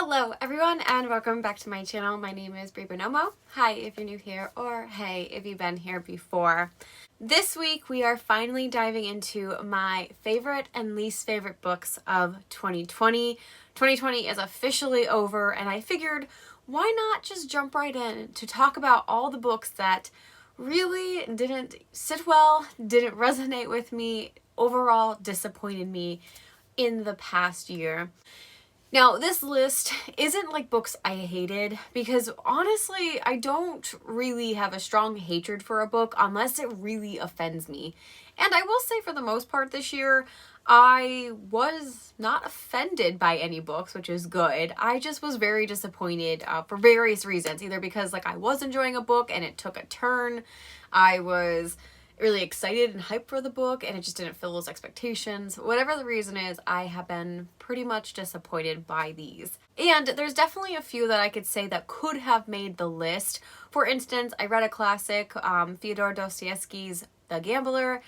Hello everyone and welcome back to my channel. My name is Bree Buonomo. Hi if you're new here, or hey if you've been here before. This week we are finally diving into my favorite and least favorite books of 2020. 2020 is officially over and I figured why not just jump right in to talk about all the books that really didn't sit well, didn't resonate with me, overall disappointed me in the past year. Now, this list isn't like books I hated because honestly, I don't really have a strong hatred for a book unless it really offends me. And I will say for the most part this year, I was not offended by any books, which is good. I just was very disappointed for various reasons, either because I was enjoying a book and it took a turn. I was really excited and hyped for the book and it just didn't fill those expectations. Whatever the reason is, I have been pretty much disappointed by these. And there's definitely a few that I could say that could have made the list. For instance, I read a classic, Fyodor Dostoevsky's The Gambler.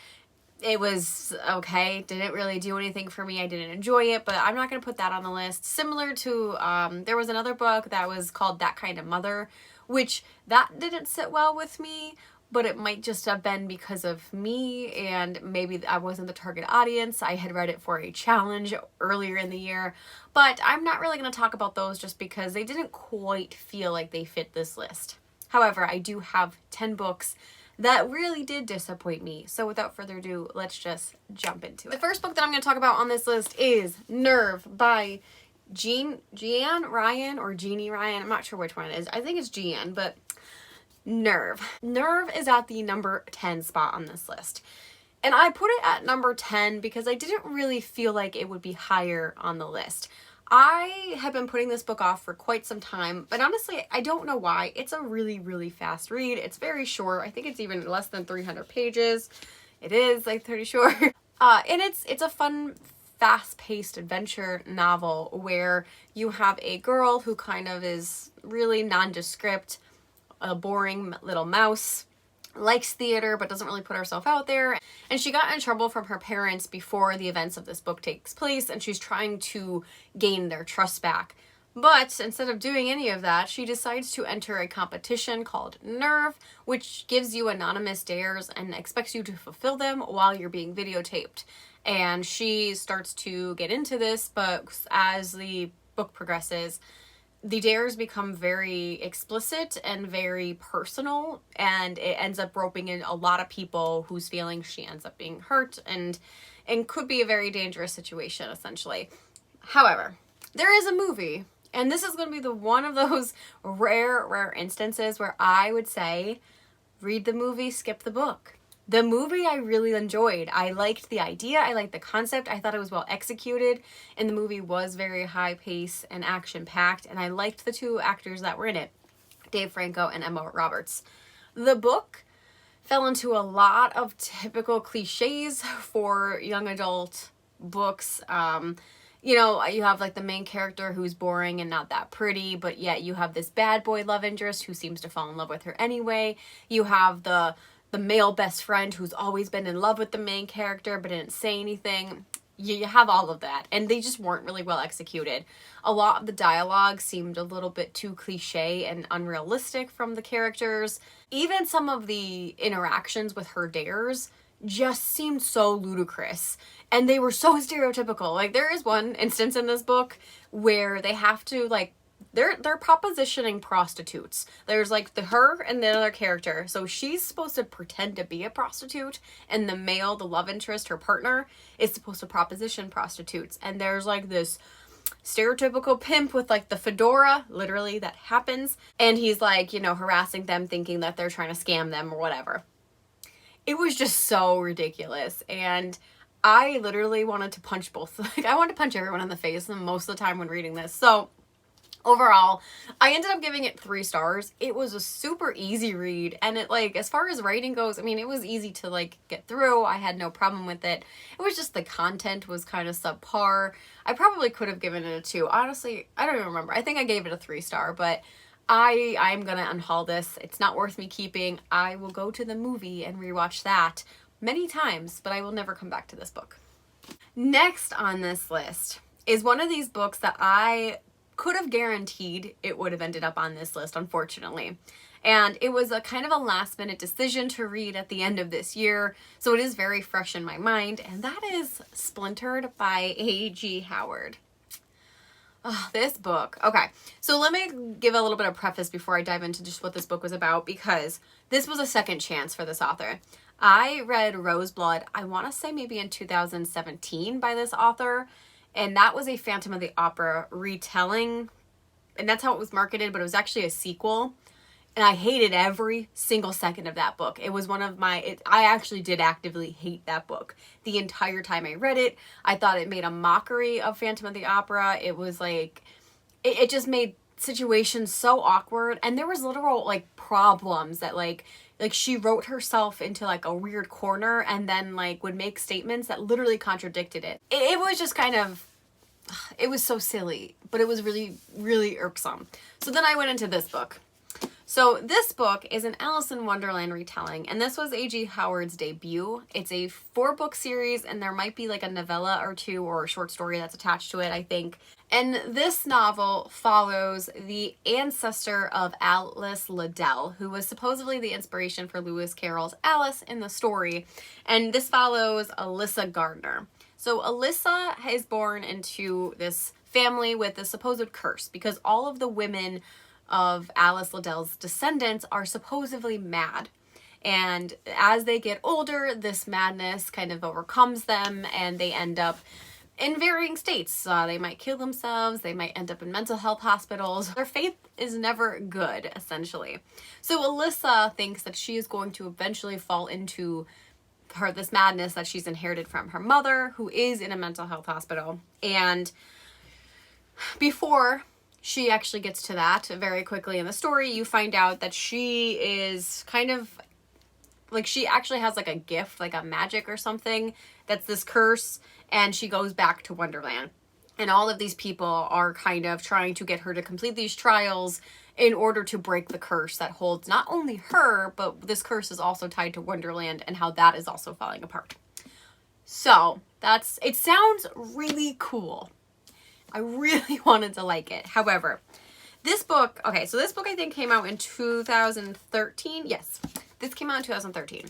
It was okay, didn't really do anything for me, I didn't enjoy it, but I'm not going to put that on the list. Similar to, there was another book that was called That Kind of Mother, which that didn't sit well with me, but it might just have been because of me and maybe I wasn't the target audience. I had read it for a challenge earlier in the year, but I'm not really going to talk about those just because they didn't quite feel like they fit this list. However, I do have 10 books that really did disappoint me. So without further ado, let's just jump into it. The first book that I'm going to talk about on this list is Nerve by Jeannie Ryan or Jeannie Ryan. I'm not sure which one it is. I think it's Jeanne, but Nerve. Nerve is at the number 10 spot on this list. And I put it at number 10 because I didn't really feel like it would be higher on the list. I have been putting this book off for quite some time, but honestly, I don't know why. It's a really, really fast read. It's very short. I think it's even less than 300 pages. It is pretty short. And it's a fun, fast-paced adventure novel where you have a girl who kind of is really nondescript, a boring little mouse, likes theater but doesn't really put herself out there, and she got in trouble from her parents before the events of this book takes place, and she's trying to gain their trust back. But instead of doing any of that, she decides to enter a competition called Nerve, which gives you anonymous dares and expects you to fulfill them while you're being videotaped. And she starts to get into this, but as the book progresses, the dares become very explicit and very personal, and it ends up roping in a lot of people whose feelings she ends up being hurt, and could be a very dangerous situation, essentially. However, there is a movie, and this is going to be one of those rare instances where I would say, read the movie, skip the book. The movie I really enjoyed. I liked the idea. I liked the concept. I thought it was well executed. And the movie was very high pace and action packed. And I liked the two actors that were in it, Dave Franco and Emma Roberts. The book fell into a lot of typical cliches for young adult books. You know, you have the main character who's boring and not that pretty, but yet you have this bad boy love interest who seems to fall in love with her anyway. You have the male best friend who's always been in love with the main character but didn't say anything. You have all of that, and they just weren't really well executed. A lot of the dialogue seemed a little bit too cliche and unrealistic from the characters. Even some of the interactions with her dares just seemed so ludicrous, and they were so stereotypical. There is one instance in this book where they have to they're propositioning prostitutes. There's her and the other character. So she's supposed to pretend to be a prostitute, and the male, the love interest, her partner, is supposed to proposition prostitutes. And there's this stereotypical pimp with the fedora, literally, that happens. And he's harassing them, thinking that they're trying to scam them or whatever. It was just so ridiculous. And I literally wanted to punch both. I wanted to punch everyone in the face most of the time when reading this. So overall, I ended up giving it 3 stars. It was a super easy read, and it as far as writing goes, I mean, it was easy to get through. I had no problem with it. It was just the content was kind of subpar. I probably could have given it a 2. Honestly, I don't even remember. I think I gave it a 3-star, but I'm gonna unhaul this. It's not worth me keeping. I will go to the movie and rewatch that many times, but I will never come back to this book. Next on this list is one of these books that I could have guaranteed it would have ended up on this list, unfortunately. And it was a kind of a last minute decision to read at the end of this year, so it is very fresh in my mind, and that is Splintered by A.G. Howard. Oh, this book. Okay, so let me give a little bit of preface before I dive into just what this book was about, because this was a second chance for this author. I read Roseblood, I want to say maybe in 2017 by this author, and that was a Phantom of the Opera retelling, and that's how it was marketed, but it was actually a sequel. And I hated every single second of that book. It was one of my, I actually did actively hate that book. The entire time I read it, I thought it made a mockery of Phantom of the Opera. It was like, it just made situations so awkward. And there was literal like problems that like she wrote herself into like a weird corner and then like would make statements that literally contradicted it. It was just kind of, it was so silly, but it was really, really irksome. So then I went into this book. So this book is an Alice in Wonderland retelling, and this was A.G. Howard's debut. It's a 4-book series, and there might be like a novella or two or a short story that's attached to it, I think. And this novel follows the ancestor of Alice Liddell, who was supposedly the inspiration for Lewis Carroll's Alice in the story. And this follows Alyssa Gardner. So Alyssa is born into this family with a supposed curse because all of the women of Alice Liddell's descendants are supposedly mad. And as they get older, this madness kind of overcomes them and they end up in varying states. They might kill themselves, they might end up in mental health hospitals. Their faith is never good, essentially. So Alyssa thinks that she is going to eventually fall into this madness that she's inherited from her mother, who is in a mental health hospital. And before she actually gets to that, very quickly in the story, you find out that she is kind of like, she actually has like a gift, like a magic or something, that's this curse, and she goes back to Wonderland. And all of these people are kind of trying to get her to complete these trials in order to break the curse that holds not only her, but this curse is also tied to Wonderland and how that is also falling apart. So it sounds really cool. I really wanted to like it. However, this book, okay, so this book I think came out in 2013. Yes, this came out in 2013.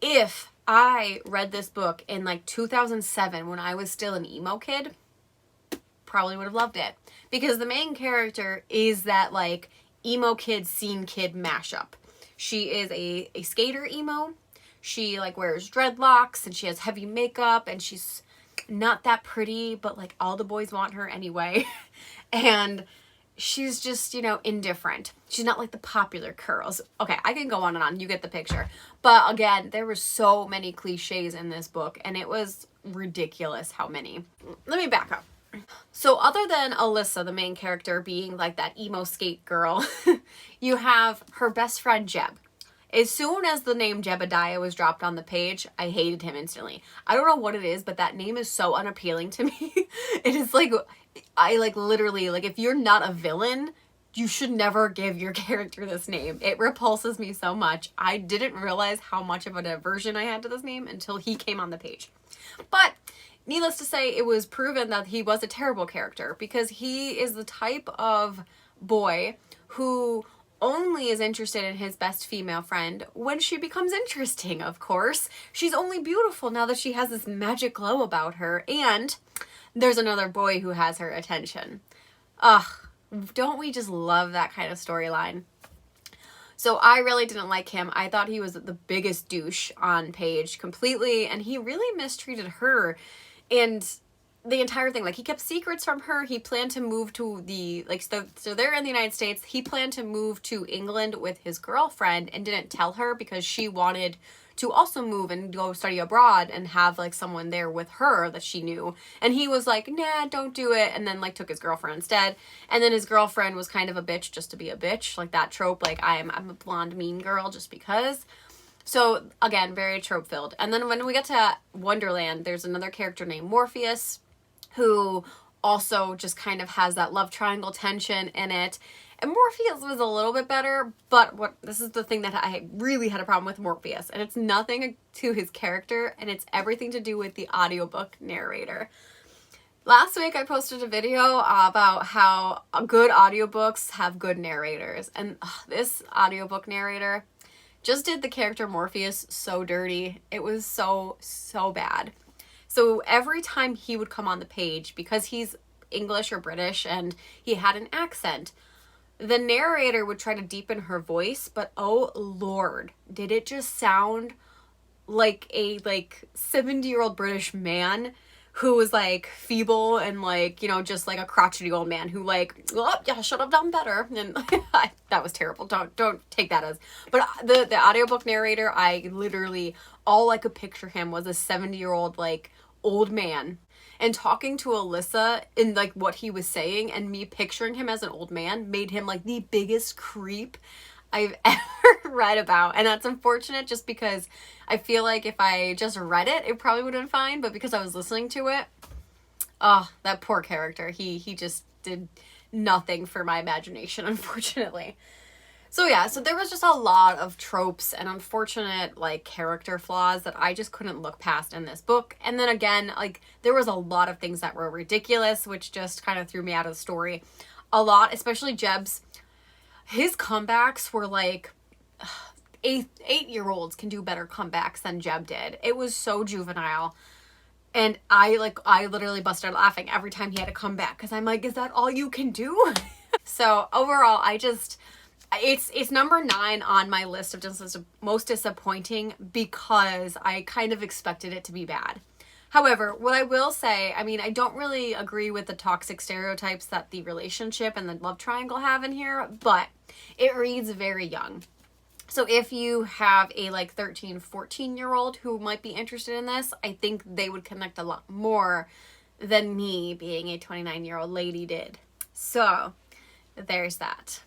If I read this book in like 2007 when I was still an emo kid, probably would have loved it. Because the main character is that like emo kid, scene kid mashup. She is a skater emo. She like wears dreadlocks and she has heavy makeup and she's not that pretty, but like all the boys want her anyway. And she's just, you know, indifferent. She's not like the popular girls. Okay, I can go on and on. You get the picture. But again, there were so many cliches in this book and it was ridiculous how many. Let me back up. So other than Alyssa, the main character, being like that emo skate girl, you have her best friend Jeb. As soon as the name Jebediah was dropped on the page, I hated him instantly. I don't know what it is, but that name is so unappealing to me. It is like, I like literally, like if you're not a villain, you should never give your character this name. It repulses me so much. I didn't realize how much of an aversion I had to this name until he came on the page. But needless to say, it was proven that he was a terrible character because he is the type of boy who only is interested in his best female friend when she becomes interesting, of course. She's only beautiful now that she has this magic glow about her, and there's another boy who has her attention. Ugh, don't we just love that kind of storyline? So I really didn't like him. I thought he was the biggest douche on page completely, and he really mistreated her. And the entire thing, like he kept secrets from her. He planned to move to so they're in the United States. He planned to move to England with his girlfriend and didn't tell her because she wanted to also move and go study abroad and have like someone there with her that she knew. And he was like, nah, don't do it. And then like took his girlfriend instead. And then his girlfriend was kind of a bitch just to be a bitch. Like that trope, like I'm a blonde mean girl just because. So again, very trope filled. And then when we get to Wonderland, there's another character named Morpheus, who also just kind of has that love triangle tension in it. And Morpheus was a little bit better, but this is the thing that I really had a problem with Morpheus. And it's nothing to his character, and it's everything to do with the audiobook narrator. Last week I posted a video about how good audiobooks have good narrators, and this audiobook narrator just did the character Morpheus so dirty. It was so bad. So every time he would come on the page, because he's English or British and he had an accent, the narrator would try to deepen her voice, but oh Lord, did it just sound like a 70-year-old British man who was like feeble and like, you know, just like a crotchety old man who like, oh, yeah, should have done better. And that was terrible. Don't take that as, but the audiobook narrator, I literally, all I could picture him was a 70-year-old like old man, and talking to Alyssa in like what he was saying, and me picturing him as an old man made him like the biggest creep I've ever read about. And that's unfortunate just because I feel like if I just read it, it probably would have been fine. But because I was listening to it, oh, that poor character. He just did nothing for my imagination, unfortunately. So yeah, so there was just a lot of tropes and unfortunate like character flaws that I just couldn't look past in this book. And then again, like there was a lot of things that were ridiculous, which just kind of threw me out of the story a lot, especially Jeb's. His comebacks were like 8-year-olds can do better comebacks than Jeb did. It was so juvenile. And I literally busted out laughing every time he had a comeback, because I'm like, is that all you can do? So overall, it's number 9 on my list of just most disappointing, because I kind of expected it to be bad. However, what I will say, I mean, I don't really agree with the toxic stereotypes that the relationship and the love triangle have in here, but it reads very young. So if you have a like 13, 14-year-old who might be interested in this, I think they would connect a lot more than me being a 29-year-old lady did. So there's that.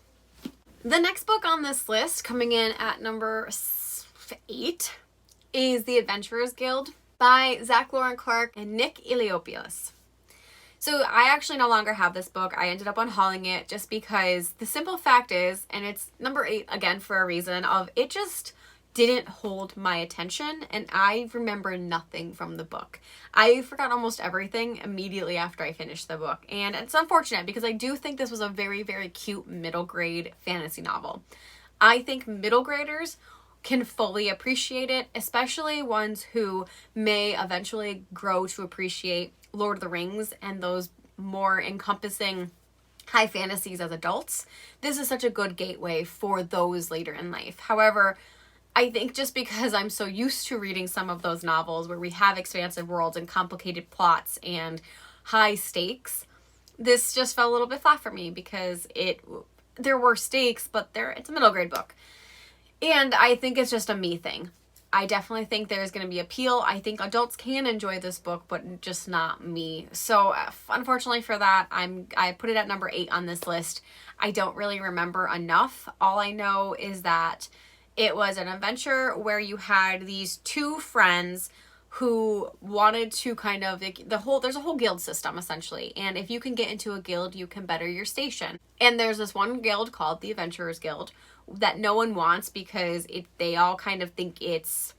The next book on this list, coming in at number 8, is The Adventurers Guild by Zach Lauren Clark and Nick Iliopoulos. So I actually no longer have this book. I ended up unhauling it just because the simple fact is, and it's number 8 again for a reason, of it just didn't hold my attention, and I remember nothing from the book. I forgot almost everything immediately after I finished the book, and it's unfortunate because I do think this was a very, very cute middle grade fantasy novel. I think middle graders can fully appreciate it, especially ones who may eventually grow to appreciate Lord of the Rings and those more encompassing high fantasies as adults. This is such a good gateway for those later in life. However, I think just because I'm so used to reading some of those novels where we have expansive worlds and complicated plots and high stakes, this just fell a little bit flat for me because there were stakes, but it's a middle grade book. And I think it's just a me thing. I definitely think there's going to be appeal. I think adults can enjoy this book, but just not me. So unfortunately for that, I put it at number 8 on this list. I don't really remember enough. All I know is that it was an adventure where you had these 2 friends who wanted to kind of, there's a whole guild system essentially. And if you can get into a guild, you can better your station. And there's this one guild called the Adventurers Guild that no one wants because they all kind of think it's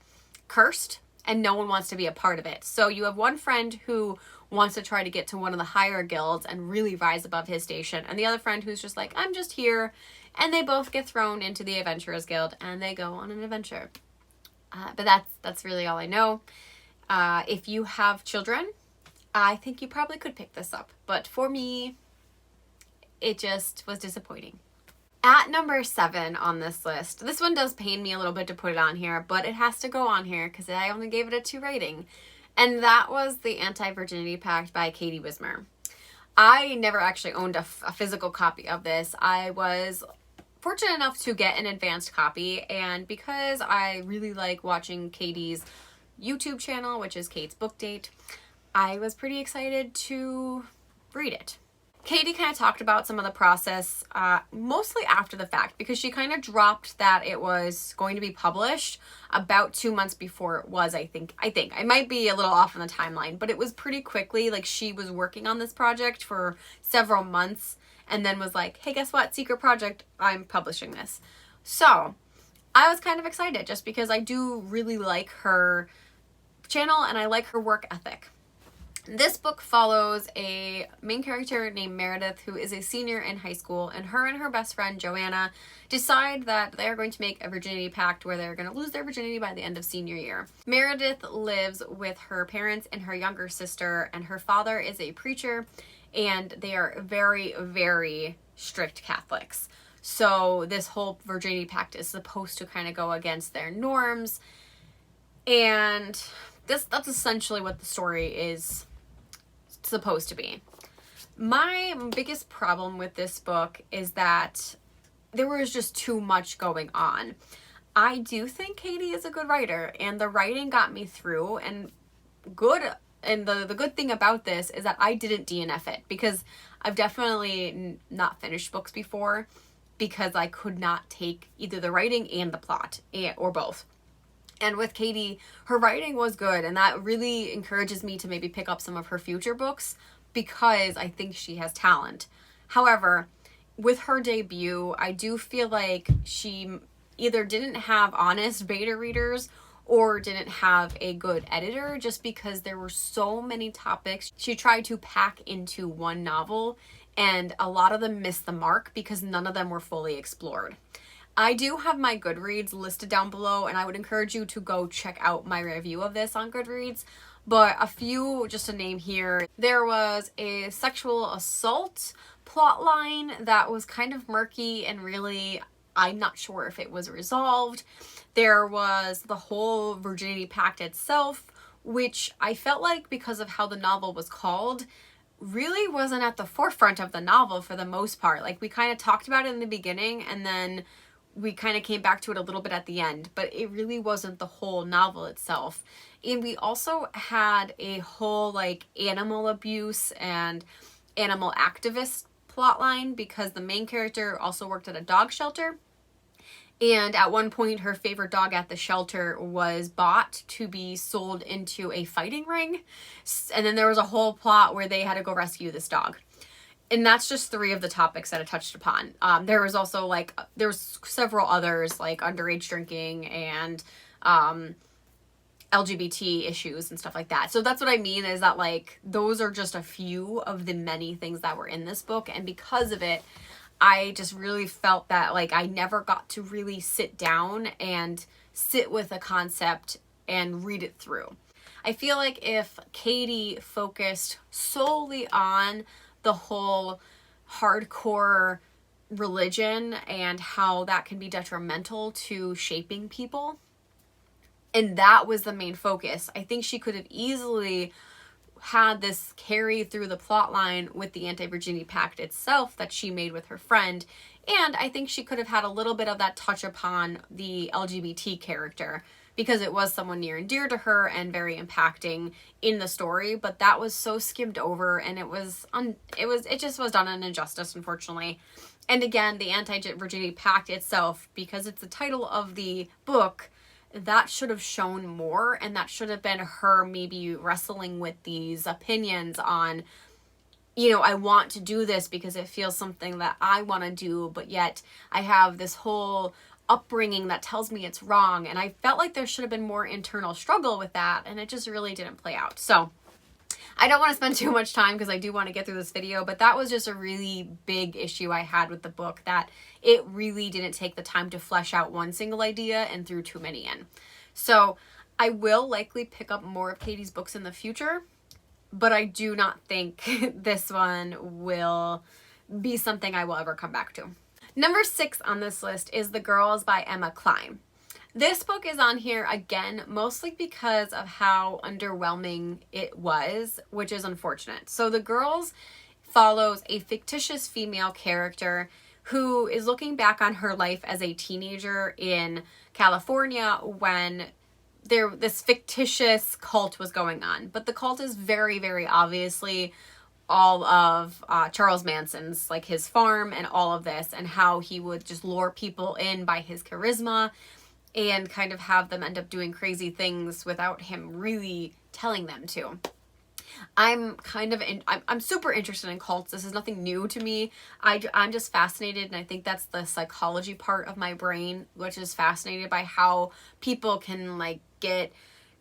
cursed and no one wants to be a part of it. So you have one friend who wants to try to get to one of the higher guilds and really rise above his station. And the other friend who's just like, I'm just here. And they both get thrown into the Adventurers Guild and they go on an adventure. But that's really all I know. If you have children, I think you probably could pick this up. But for me, it just was disappointing. At number 7 on this list, this one does pain me a little bit to put it on here, but it has to go on here because I only gave it a 2 rating. And that was the Anti-Virginity Pact by Katie Wismer. I never actually owned a physical copy of this. I was fortunate enough to get an advanced copy, and because I really like watching Katie's YouTube channel, which is Kate's Book Date, I was pretty excited to read it. Katie kind of talked about some of the process mostly after the fact, because she kind of dropped that it was going to be published about 2 months before it was, I think. I might be a little off on the timeline, but it was pretty quickly. Like, she was working on this project for several months and then was like, hey, guess what? Secret project, I'm publishing this. So I was kind of excited just because I do really like her channel and I like her work ethic. This book follows a main character named Meredith, who is a senior in high school, and her best friend Joanna decide that they are going to make a virginity pact where they're going to lose their virginity by the end of senior year. Meredith lives with her parents and her younger sister, and her father is a preacher, and they are very, very strict Catholics. So this whole virginity pact is supposed to kind of go against their norms, and that's essentially what the story is supposed to be. My biggest problem with this book is that there was just too much going on. I do think Katie is a good writer, and the writing got me through, and the good thing about this is that I didn't DNF it, because I've definitely not finished books before because I could not take either the writing and the plot, or both. And with Katie, her writing was good, and that really encourages me to maybe pick up some of her future books because I think she has talent. However, with her debut, I do feel like she either didn't have honest beta readers or didn't have a good editor, just because there were so many topics she tried to pack into one novel, and a lot of them missed the mark because none of them were fully explored. I do have my Goodreads listed down below, and I would encourage you to go check out my review of this on Goodreads. But a few, just to name here, there was a sexual assault plotline that was kind of murky, and really, I'm not sure if it was resolved. There was the whole Virginity Pact itself, which I felt like, because of how the novel was called, really wasn't at the forefront of the novel for the most part. Like, we kind of talked about it in the beginning, and then we kind of came back to it a little bit at the end, but it really wasn't the whole novel itself. And we also had a whole like animal abuse and animal activist plotline, because the main character also worked at a dog shelter. And at one point, her favorite dog at the shelter was bought to be sold into a fighting ring. And then there was a whole plot where they had to go rescue this dog. And that's just 3 of the topics that I touched upon. There was also there's several others, like underage drinking and LGBT issues and stuff like that. So that's what I mean, is that like those are just a few of the many things that were in this book. And because of it, I just really felt that like I never got to really sit down and sit with a concept and read it through. I feel like if Katie focused solely on the whole hardcore religion and how that can be detrimental to shaping people, and that was the main focus, I think she could have easily had this carry through the plot line with the Anti-Virginity Pact itself that she made with her friend. And I think she could have had a little bit of that touch upon the LGBT character, because it was someone near and dear to her and very impacting in the story. But that was so skimmed over, and it just was done an injustice, unfortunately. And again, the Anti-Virginity Pact itself, because it's the title of the book, that should have shown more, and that should have been her maybe wrestling with these opinions on, I want to do this because it feels something that I want to do, but yet I have this whole upbringing that tells me it's wrong. And I felt like there should have been more internal struggle with that, and it just really didn't play out. So I don't want to spend too much time because I do want to get through this video, but that was just a really big issue I had with the book, that it really didn't take the time to flesh out one single idea and threw too many in. So I will likely pick up more of Katie's books in the future, but I do not think this one will be something I will ever come back to. Number 6 on this list is The Girls by Emma Cline. This book is on here again, mostly because of how underwhelming it was, which is unfortunate. So The Girls follows a fictitious female character who is looking back on her life as a teenager in California when this fictitious cult was going on. But the cult is very, very obviously all of Charles Manson's, like his farm and all of this, and how he would just lure people in by his charisma and kind of have them end up doing crazy things without him really telling them to. I'm super interested in cults. This is nothing new to me. I'm just fascinated, and I think that's the psychology part of my brain, which is fascinated by how people can like get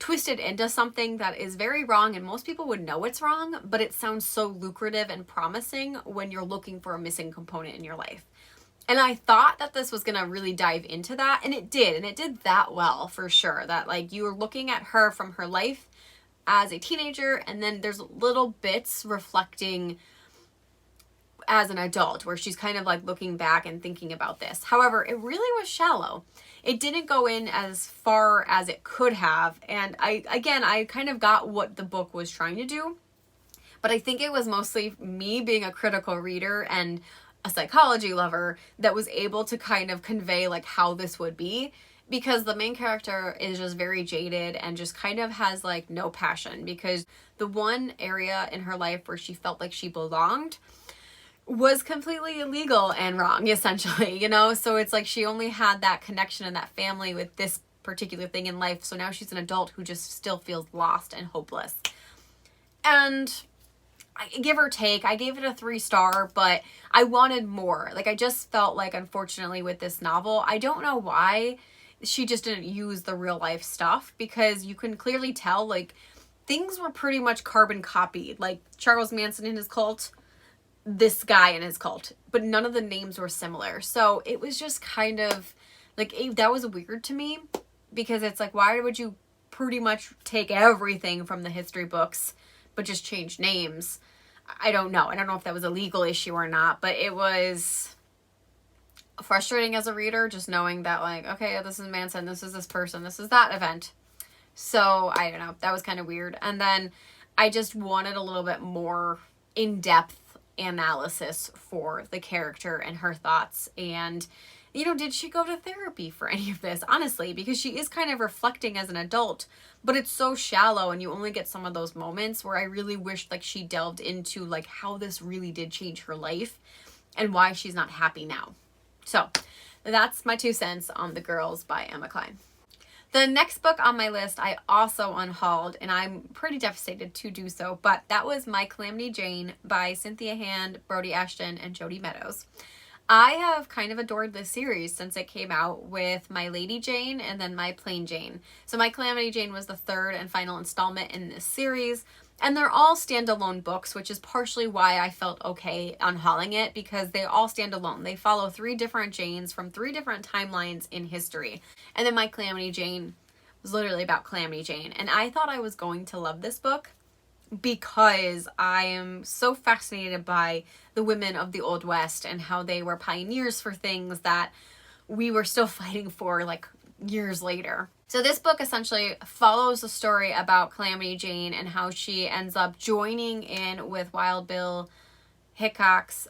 twisted into something that is very wrong, and most people would know it's wrong, but it sounds so lucrative and promising when you're looking for a missing component in your life. And I thought that this was going to really dive into that, and it did that well, for sure. That, like, you were looking at her from her life as a teenager, and then there's little bits reflecting as an adult where she's kind of like looking back and thinking about this. However, it really was shallow. It didn't go in as far as it could have, and I kind of got what the book was trying to do, but I think it was mostly me being a critical reader and a psychology lover that was able to kind of convey like how this would be, because the main character is just very jaded and just kind of has like no passion, because the one area in her life where she felt like she belonged was completely illegal and wrong, essentially, you know? So it's like she only had that connection and that family with this particular thing in life. So now she's an adult who just still feels lost and hopeless. And give or take, I gave it a 3-star, but I wanted more. Like, I just felt like, unfortunately, with this novel, I don't know why she just didn't use the real life stuff, because you can clearly tell, like, things were pretty much carbon copied. Like, Charles Manson and his cult, this guy and his cult, but none of the names were similar. So it was just kind of like, that was weird to me, because it's like, why would you pretty much take everything from the history books but just change names? I don't know. I don't know if that was a legal issue or not, but it was frustrating as a reader, just knowing that, like, okay, this is Manson, this is this person, this is that event. So I don't know. That was kind of weird. And then I just wanted a little bit more in-depth analysis for the character and her thoughts. And, you know, did she go to therapy for any of this? Honestly, because she is kind of reflecting as an adult, but it's so shallow, and you only get some of those moments where I really wished like she delved into like how this really did change her life and why she's not happy now. So that's my 2 cents on The Girls by Emma Cline. The next book on my list I also unhauled, and I'm pretty devastated to do so, but that was My Calamity Jane by Cynthia Hand, Brody Ashton, and Jody Meadows. I have kind of adored this series since it came out, with My Lady Jane and then My Plain Jane. So My Calamity Jane was the 3rd and final installment in this series, and they're all standalone books, which is partially why I felt okay unhauling it, because they all stand alone. They follow 3 different Janes from 3 different timelines in history. And then My Calamity Jane was literally about Calamity Jane. And I thought I was going to love this book because I am so fascinated by the women of the Old West and how they were pioneers for things that we were still fighting for like years later. So this book essentially follows the story about Calamity Jane and how she ends up joining in with Wild Bill Hickok's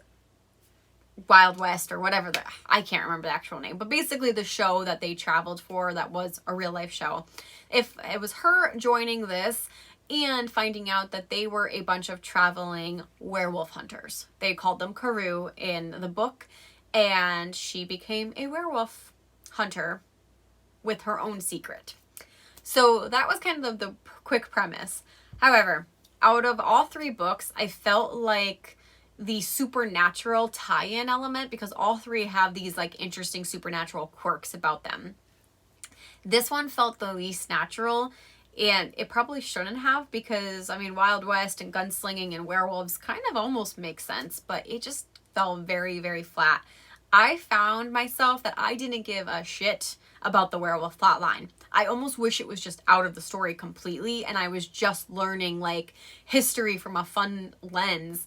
Wild West, or whatever I can't remember the actual name, but basically the show that they traveled for that was a real life show. If it was her joining this and finding out that they were a bunch of traveling werewolf hunters. They called them Karoo in the book, and she became a werewolf hunter with her own secret. So that was kind of the quick premise. However, out of all 3 books, I felt like the supernatural tie-in element, because all 3 have these like interesting supernatural quirks about them. This one felt the least natural, and it probably shouldn't have, because I mean, Wild West and gunslinging and werewolves kind of almost make sense, but it just fell very, very flat. I found myself that I didn't give a shit about the werewolf plotline. I almost wish it was just out of the story completely, and I was just learning like history from a fun lens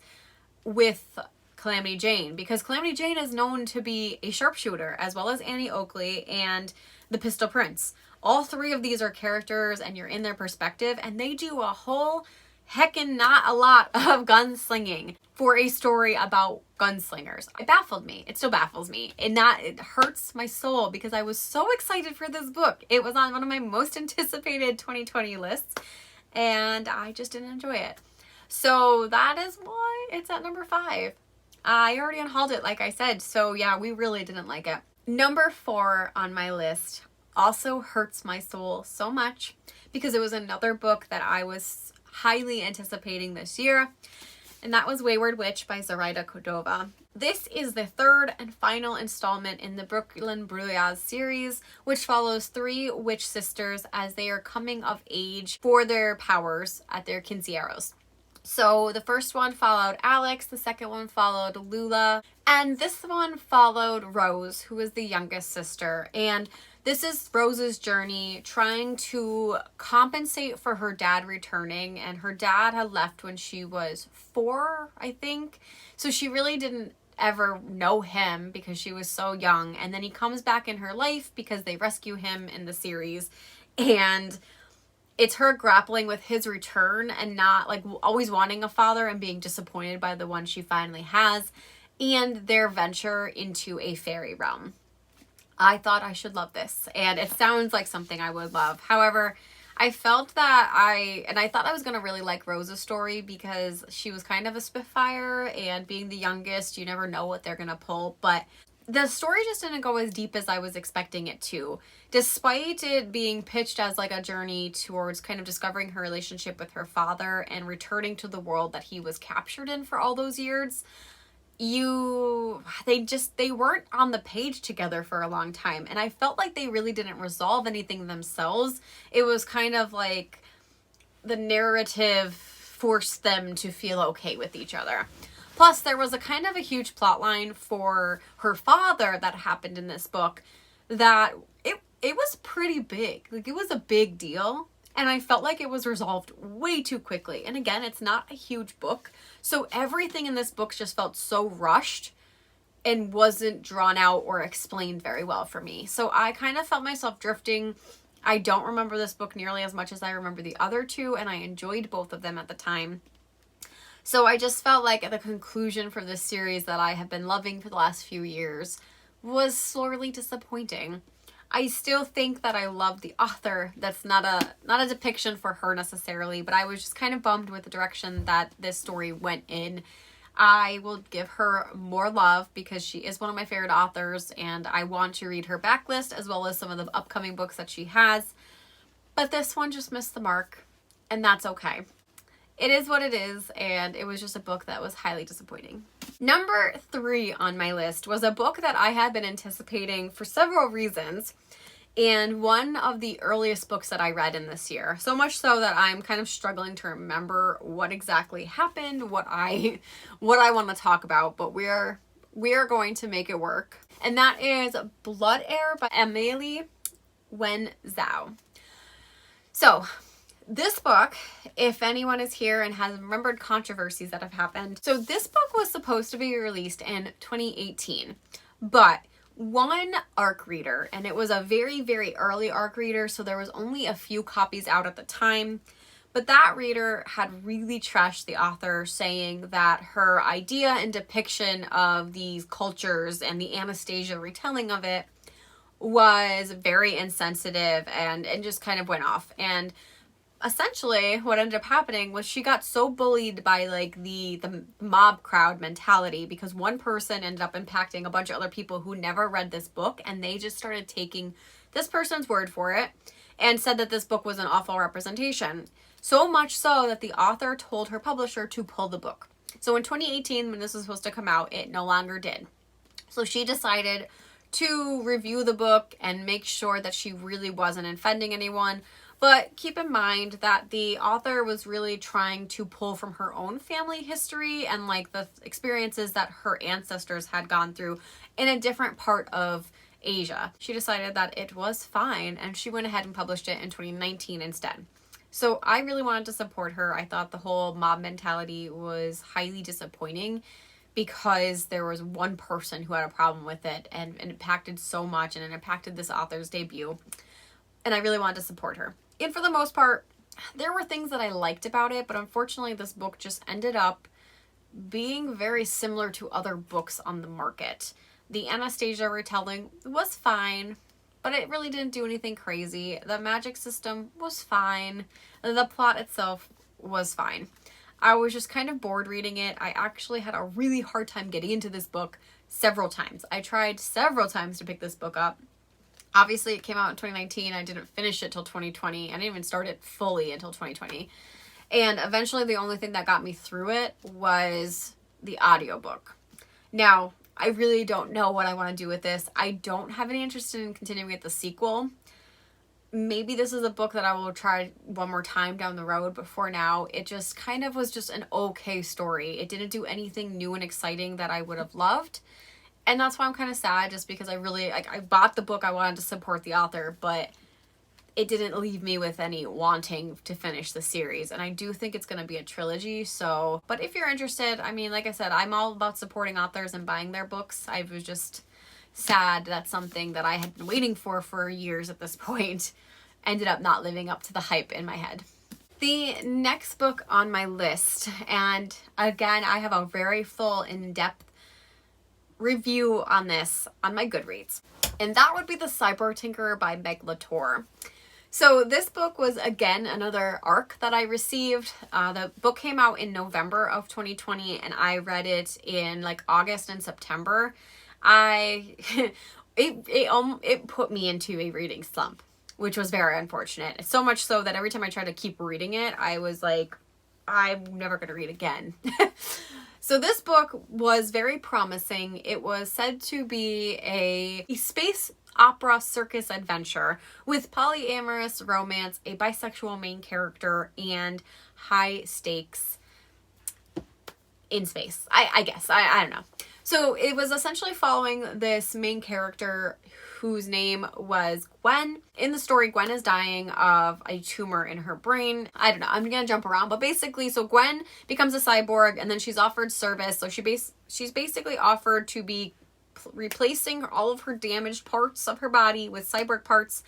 with Calamity Jane, because Calamity Jane is known to be a sharpshooter, as well as Annie Oakley and the Pistol Prince. All 3 of these are characters, and you're in their perspective, and they do a whole heckin' not a lot of gunslinging for a story about gunslingers. It baffled me. It still baffles me. It hurts my soul, because I was so excited for this book. It was on one of my most anticipated 2020 lists, and I just didn't enjoy it. So that is why it's at number 5. I already unhauled it, like I said, so yeah, we really didn't like it. Number 4 on my list also hurts my soul so much, because it was another book that I was highly anticipating this year, and that was Wayward Witch by Zoraida Cordova. This is the third and final installment in the Brooklyn Brouillard series, which follows 3 witch sisters as they are coming of age for their powers at their quinceañeros. So the first one followed Alex, the second one followed Lula, and this one followed Rose, who is the youngest sister. And this is Rose's journey trying to compensate for her dad returning, and her dad had left when she was 4, I think. So she really didn't ever know him because she was so young, and then he comes back in her life because they rescue him in the series, and it's her grappling with his return and not like always wanting a father and being disappointed by the one she finally has, and their venture into a fairy realm. I thought I should love this, and it sounds like something I would love. However, I felt that I thought I was going to really like Rose's story because she was kind of a spitfire, and being the youngest, you never know what they're going to pull. But the story just didn't go as deep as I was expecting it to. Despite it being pitched as like a journey towards kind of discovering her relationship with her father and returning to the world that he was captured in for all those years, they weren't on the page together for a long time, and I felt like they really didn't resolve anything themselves. It was kind of like the narrative forced them to feel okay with each other. Plus, there was a kind of a huge plot line for her father that happened in this book that it was pretty big. Like, it was a big deal. And I felt like it was resolved way too quickly. And again, it's not a huge book. So everything in this book just felt so rushed and wasn't drawn out or explained very well for me. So I kind of felt myself drifting. I don't remember this book nearly as much as I remember the other 2, and I enjoyed both of them at the time. So I just felt like the conclusion for this series that I have been loving for the last few years was sorely disappointing. I still think that I love the author. That's not a depiction for her necessarily, but I was just kind of bummed with the direction that this story went in. I will give her more love because she is one of my favorite authors, and I want to read her backlist as well as some of the upcoming books that she has. But this one just missed the mark, and that's okay. It is what it is, and it was just a book that was highly disappointing. Number 3 on my list was a book that I had been anticipating for several reasons, and one of the earliest books that I read in this year. So much so that I'm kind of struggling to remember what exactly happened, what I want to talk about, but we are going to make it work. And that is Blood Heir by Amélie Wen Zhao. So this book, if anyone is here and has remembered controversies that have happened. So this book was supposed to be released in 2018, but one ARC reader, and it was a very, very early ARC reader, so there was only a few copies out at the time, but that reader had really trashed the author, saying that her idea and depiction of these cultures and the Anastasia retelling of it was very insensitive and just kind of went off. And essentially what ended up happening was she got so bullied by like the mob crowd mentality, because one person ended up impacting a bunch of other people who never read this book, and they just started taking this person's word for it and said that this book was an awful representation. So much so that the author told her publisher to pull the book. So in 2018, when this was supposed to come out, it no longer did. So she decided to review the book and make sure that she really wasn't offending anyone. But keep in mind that the author was really trying to pull from her own family history and like the experiences that her ancestors had gone through in a different part of Asia. She decided that it was fine, and she went ahead and published it in 2019 instead. So I really wanted to support her. I thought the whole mob mentality was highly disappointing because there was one person who had a problem with it, and it impacted so much, and it impacted this author's debut. And I really wanted to support her. And for the most part, there were things that I liked about it, but unfortunately this book just ended up being very similar to other books on the market. The Anastasia retelling was fine, but it really didn't do anything crazy. The magic system was fine. The plot itself was fine. I was just kind of bored reading it. I actually had a really hard time getting into this book several times. I tried several times to pick this book up. Obviously, it came out in 2019. I didn't finish it till 2020. I didn't even start it fully until 2020. And eventually the only thing that got me through it was the audiobook. Now, I really don't know what I want to do with this. I don't have any interest in continuing with the sequel. Maybe this is a book that I will try one more time down the road, but for now, it just kind of was just an okay story. It didn't do anything new and exciting that I would have loved. And that's why I'm kind of sad, just because I really, I bought the book, I wanted to support the author, but it didn't leave me with any wanting to finish the series. And I do think it's going to be a trilogy, so, but if you're interested, I mean, like I said, I'm all about supporting authors and buying their books. I was just sad that something that I had been waiting for years at this point ended up not living up to the hype in my head. The next book on my list, and again, I have a very full, in-depth review on this on my Goodreads, and that would be the Cyborg Tinkerer by Meg Latour. So this book was, again, another ARC that I received. The book came out in November of 2020, and I read it in like August and September. It put me into a reading slump, which was very unfortunate. So much so that every time I tried to keep reading it, I was like, I'm never going to read again. So this book was very promising. It was said to be a space opera circus adventure with polyamorous romance, a bisexual main character, and high stakes in space. I guess. I don't know. So it was essentially following this main character whose name was Gwen. In the story, Gwen is dying of a tumor in her brain. I don't know. I'm going to jump around. But basically, so Gwen becomes a cyborg, and then she's offered service. So she's basically offered to be replacing all of her damaged parts of her body with cyborg parts.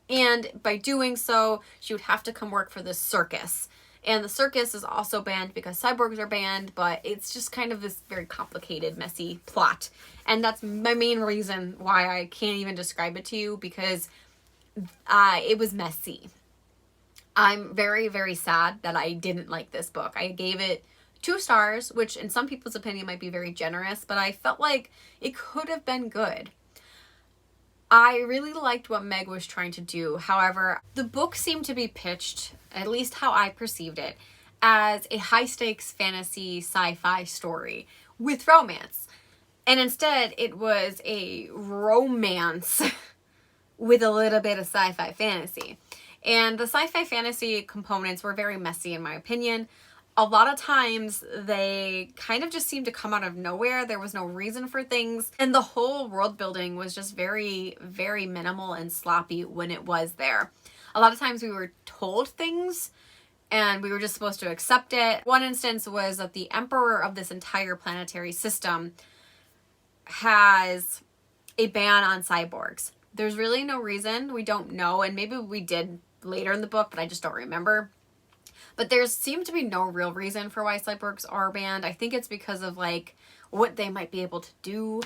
And by doing so, she would have to come work for this circus. And the circus is also banned because cyborgs are banned, but it's just kind of this very complicated, messy plot. And that's my main reason why I can't even describe it to you, because it was messy. I'm very, very sad that I didn't like this book. I gave it 2 stars, which in some people's opinion might be very generous, but I felt like it could have been good. I really liked what Meg was trying to do. However, the book seemed to be pitched, at least how I perceived it, as a high-stakes fantasy sci-fi story with romance. And instead, it was a romance with a little bit of sci-fi fantasy. And the sci-fi fantasy components were very messy, in my opinion. A lot of times they kind of just seemed to come out of nowhere. There was no reason for things. And the whole world building was just very, very minimal and sloppy when it was there. A lot of times we were told things and we were just supposed to accept it. One instance was that the emperor of this entire planetary system has a ban on cyborgs. There's really no reason. We don't know. And maybe we did later in the book, but I just don't remember. But there seemed to be no real reason for why cyborgs are banned. I think it's because of like what they might be able to do.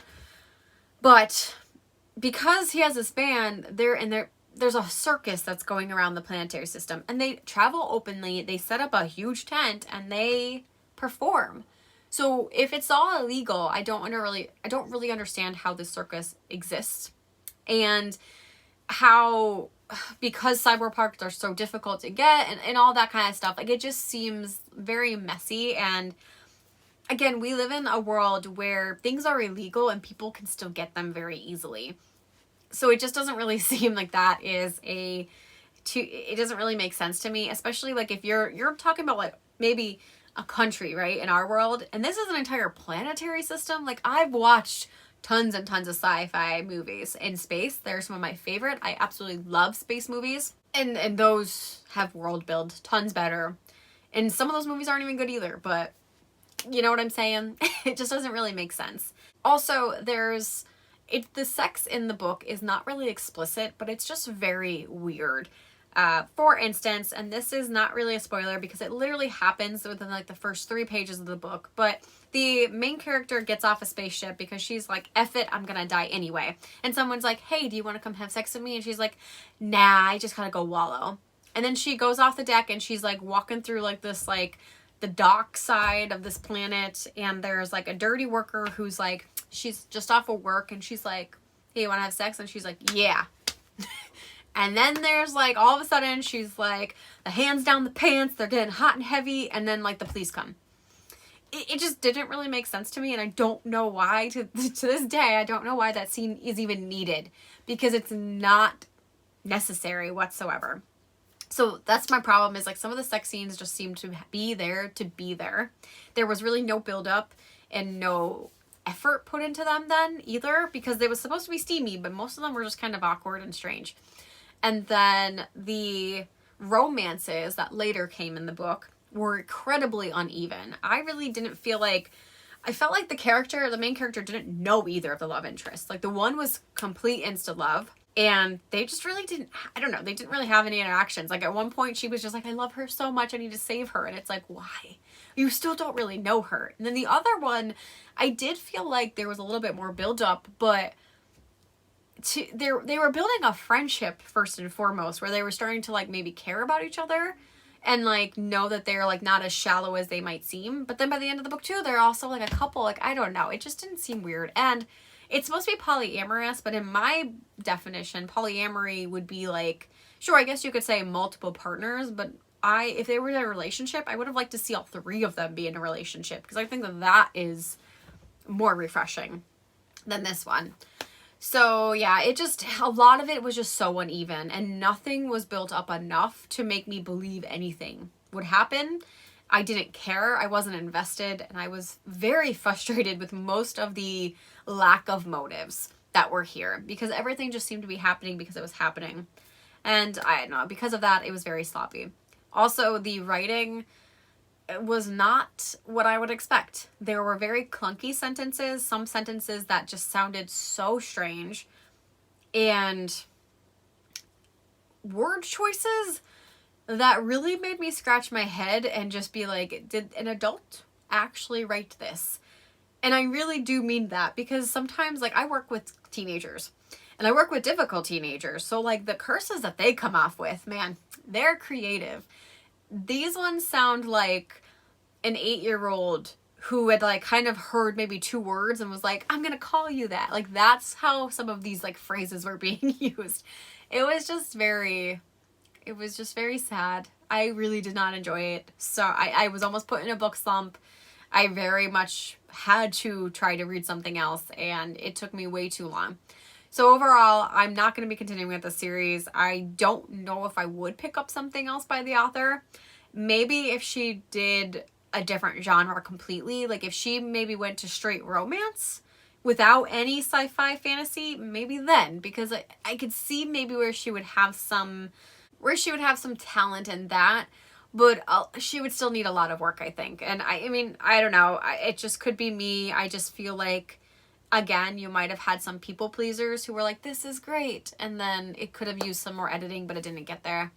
But because he has this ban, there's a circus that's going around the planetary system, and they travel openly. They set up a huge tent and they perform. So if it's all illegal, I don't really understand how this circus exists, and how, because cyborg parts are so difficult to get and all that kind of stuff. Like, it just seems very messy. And again, we live in a world where things are illegal and people can still get them very easily. So it just doesn't really seem like that is it doesn't really make sense to me, especially like if you're talking about like maybe a country, right, in our world, and this is an entire planetary system. Like, I've watched tons and tons of sci-fi movies in space. They're some of my favorite. I absolutely love space movies. And those have world build tons better. And some of those movies aren't even good either, but you know what I'm saying? It just doesn't really make sense. Also, the sex in the book is not really explicit, but it's just very weird. For instance, and this is not really a spoiler because it literally happens within like the first 3 pages of the book, but the main character gets off a spaceship because she's like, F it, I'm gonna die anyway. And someone's like, hey, do you want to come have sex with me? And she's like, nah, I just gotta go wallow. And then she goes off the deck and she's like walking through like this, like the dock side of this planet, and there's like a dirty worker who's like, she's just off of work, and she's like, hey, you want to have sex? And she's like, yeah. And then there's like, all of a sudden she's like, the hands down the pants, they're getting hot and heavy, and then like the police come. It just didn't really make sense to me, and I don't know why, to this day, I don't know why that scene is even needed, because it's not necessary whatsoever. So that's my problem, is like some of the sex scenes just seem to be there to be there. There was really no build up and no effort put into them then either, because they was supposed to be steamy, but most of them were just kind of awkward and strange. And then the romances that later came in the book were incredibly uneven. I really didn't feel like, I felt like the main character didn't know either of the love interests. Like the one was complete insta love, and they just really didn't, I don't know, they didn't really have any interactions. Like at one point she was just like, I love her so much, I need to save her. And it's like, why? You still don't really know her. And then the other one, I did feel like there was a little bit more build up, but they were building a friendship first and foremost, where they were starting to like maybe care about each other and like know that they're like not as shallow as they might seem. But then by the end of the book too, they're also like a couple. Like, I don't know, it just didn't seem weird. And it's supposed to be polyamorous, but in my definition, polyamory would be like, sure, I guess you could say multiple partners, but if they were in a relationship, I would have liked to see all three of them be in a relationship, because I think that is more refreshing than this one. So yeah, a lot of it was just so uneven, and nothing was built up enough to make me believe anything would happen. I didn't care. I wasn't invested, and I was very frustrated with most of the lack of motives that were here, because everything just seemed to be happening because it was happening. And I don't know, because of that, it was very sloppy. Also, the writing was not what I would expect. There were very clunky sentences, some sentences that just sounded so strange, and word choices that really made me scratch my head and just be like, did an adult actually write this? And I really do mean that, because sometimes, like, I work with teenagers, and I work with difficult teenagers, so like the curses that they come off with, man, they're creative. These ones sound like an 8-year-old who had like kind of heard maybe 2 words and was like, I'm gonna call you that. Like, that's how some of these like phrases were being used. It was just very sad. I really did not enjoy it. So I was almost put in a book slump. I very much had to try to read something else, and it took me way too long. So overall, I'm not going to be continuing with the series. I don't know if I would pick up something else by the author. Maybe if she did a different genre completely, like if she maybe went to straight romance without any sci-fi fantasy, maybe then, because I could see maybe where she would have some talent in that, but she would still need a lot of work, I think. And I mean, I don't know. It just could be me. I just feel like, again, you might have had some people pleasers who were like, this is great. And then it could have used some more editing, but it didn't get there.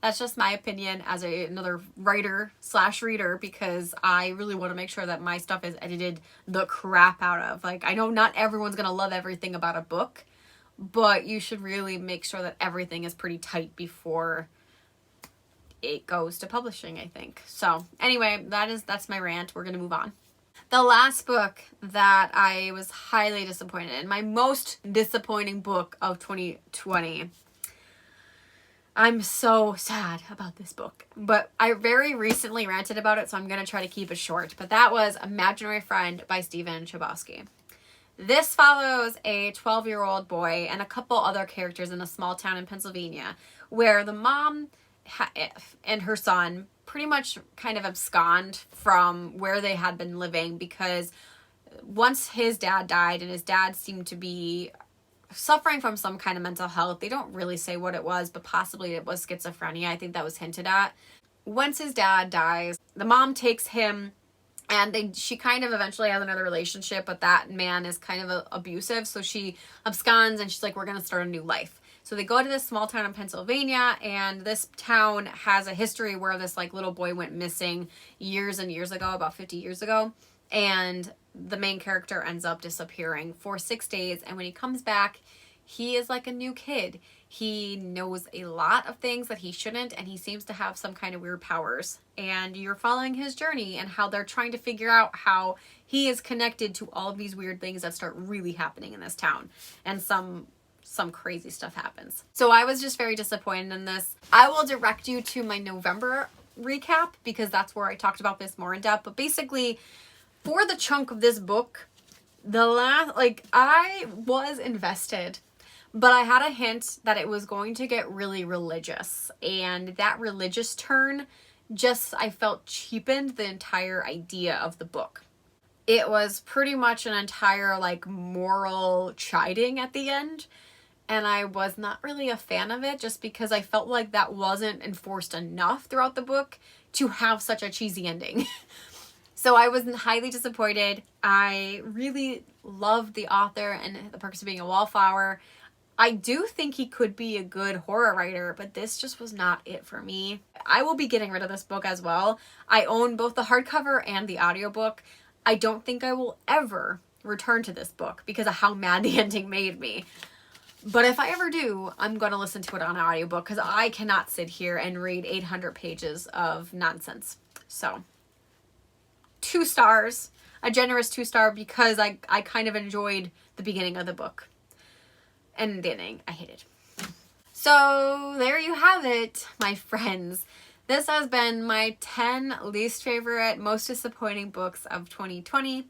That's just my opinion as another writer/reader, because I really want to make sure that my stuff is edited the crap out of. Like, I know not everyone's going to love everything about a book, but you should really make sure that everything is pretty tight before it goes to publishing, I think. So anyway, that's my rant. We're going to move on. The last book that I was highly disappointed in, my most disappointing book of 2020. I'm so sad about this book, but I very recently ranted about it, so I'm going to try to keep it short. But that was Imaginary Friend by Stephen Chbosky. This follows a 12-year-old boy and a couple other characters in a small town in Pennsylvania, where the mom and her son pretty much kind of abscond from where they had been living, because once his dad died, and his dad seemed to be suffering from some kind of mental health. They don't really say what it was, but possibly it was schizophrenia. I think that was hinted at. Once his dad dies, the mom takes him, and she kind of eventually has another relationship, but that man is kind of abusive, so she absconds, and she's like, we're going to start a new life. So they go to this small town in Pennsylvania, and this town has a history where this like little boy went missing years and years ago, about 50 years ago, and the main character ends up disappearing for 6 days, and when he comes back, he is like a new kid. He knows a lot of things that he shouldn't, and he seems to have some kind of weird powers. And you're following his journey and how they're trying to figure out how he is connected to all of these weird things that start really happening in this town. And some some crazy stuff happens. So I was just very disappointed in this. I will direct you to my November recap because that's where I talked about this more in depth. But basically, for the chunk of this book, I was invested, but I had a hint that it was going to get really religious. And that religious turn I felt cheapened the entire idea of the book. It was pretty much an entire moral chiding at the end. And I was not really a fan of it just because I felt like that wasn't enforced enough throughout the book to have such a cheesy ending. So I was highly disappointed. I really loved the author and the perks of being a wallflower. I do think he could be a good horror writer, but this just was not it for me. I will be getting rid of this book as well. I own both the hardcover and the audiobook. I don't think I will ever return to this book because of how mad the ending made me. But if I ever do, I'm going to listen to it on audiobook because I cannot sit here and read 800 pages of nonsense. So, 2 stars. A generous 2-star because I kind of enjoyed the beginning of the book. And the ending, I hated. So, there you have it, my friends. This has been my 10 least favorite, most disappointing books of 2020.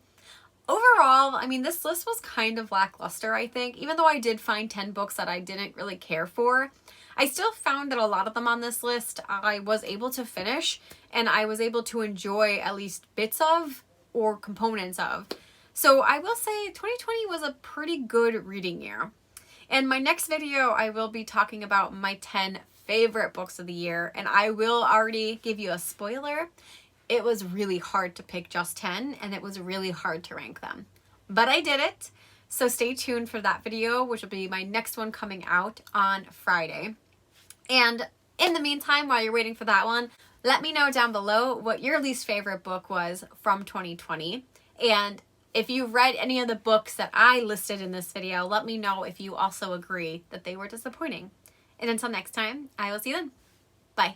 Overall, I mean, this list was kind of lackluster, I think. Even though I did find 10 books that I didn't really care for, I still found that a lot of them on this list I was able to finish and I was able to enjoy at least bits of or components of. So I will say 2020 was a pretty good reading year. In my next video, I will be talking about my 10 favorite books of the year, and I will already give you a spoiler. It was really hard to pick just 10, and it was really hard to rank them. But I did it, so stay tuned for that video, which will be my next one coming out on Friday. And in the meantime, while you're waiting for that one, let me know down below what your least favorite book was from 2020. And if you've read any of the books that I listed in this video, let me know if you also agree that they were disappointing. And until next time, I will see you then. Bye.